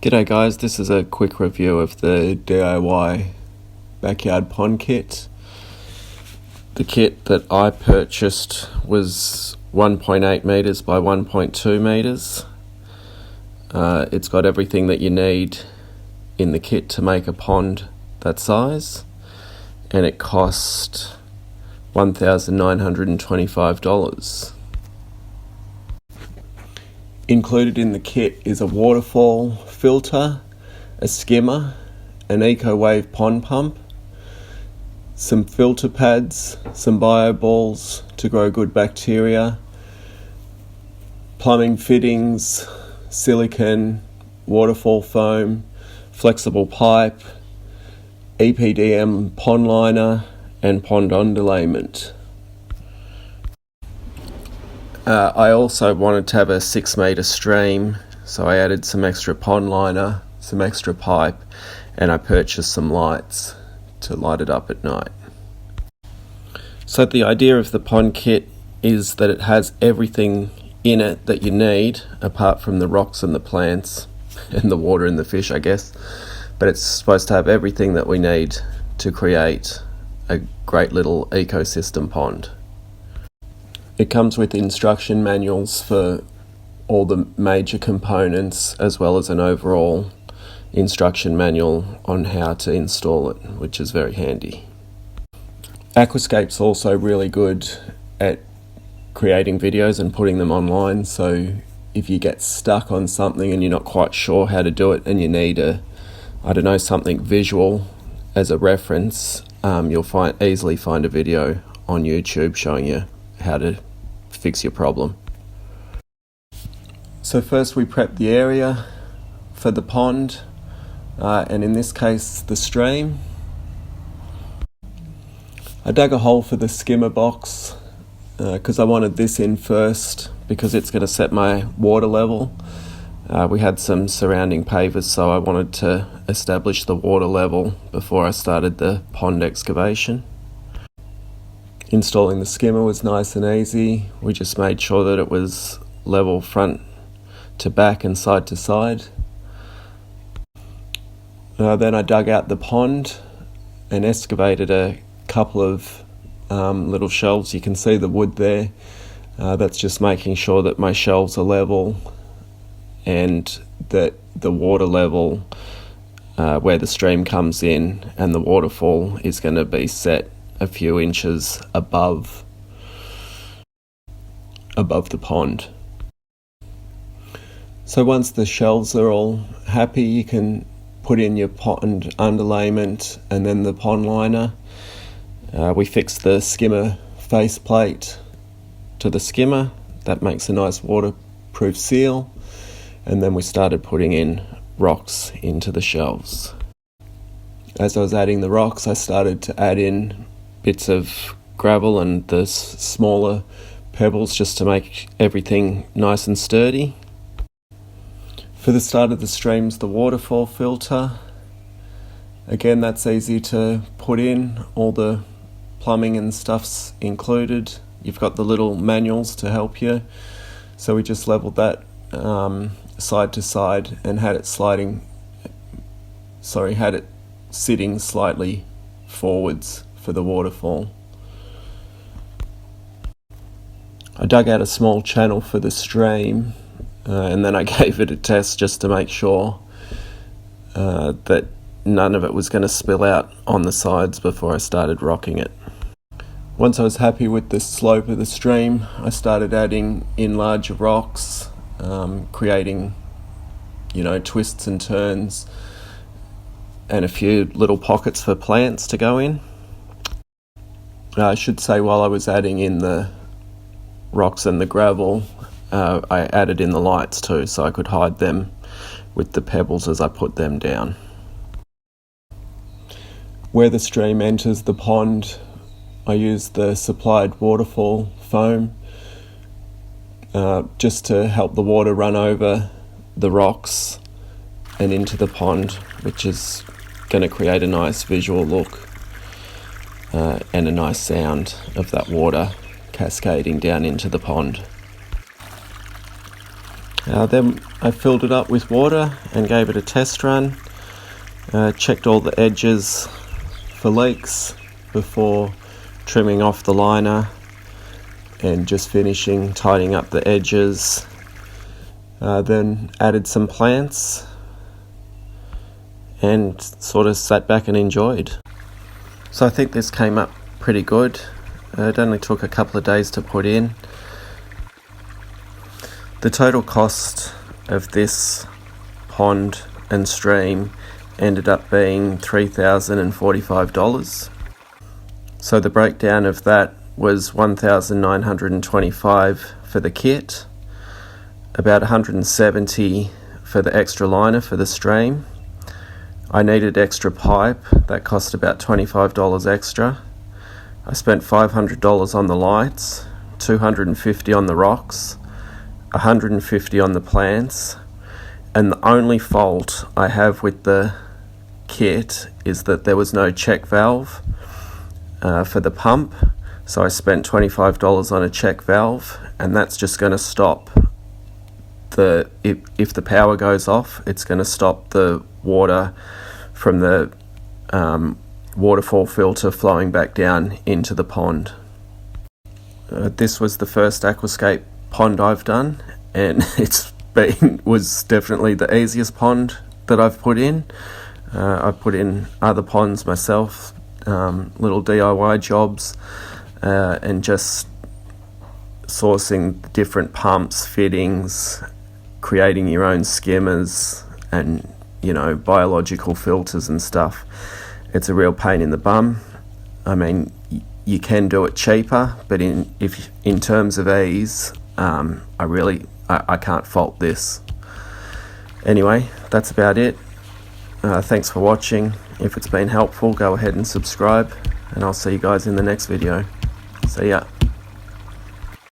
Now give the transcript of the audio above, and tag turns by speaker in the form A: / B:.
A: G'day guys, this is a quick review of the DIY backyard pond kit. The kit that I purchased was 1.8 metres by 1.2 metres. It's got everything that you need in the kit to make a pond that size, and it cost $1,925. Included in the kit is a waterfall filter, a skimmer, an eco-wave pond pump, some filter pads, some bio balls to grow good bacteria, plumbing fittings, silicone, waterfall foam, flexible pipe, EPDM pond liner, and pond underlayment. I also wanted to have a 6 metre stream, so I added some extra pond liner, some extra pipe, and I purchased some lights to light it up at night. So the idea of the pond kit is that it has everything in it that you need, apart from the rocks and the plants and the water and the fish, I guess. But it's supposed to have everything that we need to create a great little ecosystem pond. It comes with instruction manuals for all the major components, as well as an overall instruction manual on how to install it, which is very handy. Aquascape's also really good at creating videos and putting them online, so if you get stuck on something and you're not quite sure how to do it and you need something visual as a reference, you'll easily find a video on YouTube showing you how to fix your problem. So first we prep the area for the pond, and in this case the stream. I dug a hole for the skimmer box because I wanted this in first because it's going to set my water level. We had some surrounding pavers, so I wanted to establish the water level before I started the pond excavation. Installing the skimmer was nice and easy. We just made sure that it was level front to back and side to side. Then I dug out the pond and excavated a couple of little shelves. You can see the wood there. That's just making sure that my shelves are level and that the water level where the stream comes in and the waterfall is going to be set a few inches above the pond. So once the shelves are all happy, you can put in your pond underlayment and then the pond liner. We fixed the skimmer faceplate to the skimmer. That makes a nice waterproof seal. And then we started putting in rocks into the shelves. As I was adding the rocks, I started to add in bits of gravel and the smaller pebbles just to make everything nice and sturdy. For the start of the streams, the waterfall filter. Again, that's easy to put in. All the plumbing and stuff's included. You've got the little manuals to help you. So we just leveled that side to side and had it sitting slightly forwards for the waterfall. I dug out a small channel for the stream and then I gave it a test just to make sure that none of it was going to spill out on the sides before I started rocking it. Once I was happy with the slope of the stream, I started adding in larger rocks, creating twists and turns and a few little pockets for plants to go in. I should say, while I was adding in the rocks and the gravel, I added in the lights too, so I could hide them with the pebbles as I put them down. Where the stream enters the pond, I used the supplied waterfall foam just to help the water run over the rocks and into the pond, which is going to create a nice visual look and a nice sound of that water cascading down into the pond. Then I filled it up with water and gave it a test run. Checked all the edges for leaks before trimming off the liner and just finishing tidying up the edges. Then added some plants and sort of sat back and enjoyed. So I think this came up pretty good. It only took a couple of days to put in. The total cost of this pond and stream ended up being $3,045. So the breakdown of that was $1,925 for the kit, about $170 for the extra liner for the stream. I needed extra pipe, that cost about $25 extra. I spent $500 on the lights, $250 on the rocks, $150 on the plants, and the only fault I have with the kit is that there was no check valve for the pump, so I spent $25 on a check valve, and that's just going to stop if the power goes off, it's going to stop the water from the waterfall filter flowing back down into the pond. This was the first Aquascape pond I've done, and was definitely the easiest pond that I've put in. I've put in other ponds myself, little DIY jobs, and just sourcing different pumps, fittings, creating your own skimmers, and biological filters and stuff. It's a real pain in the bum. I mean, you can do it cheaper, but in terms of ease, I can't fault this. Anyway, that's about it. Thanks for watching. If it's been helpful, go ahead and subscribe, and I'll see you guys in the next video. See ya.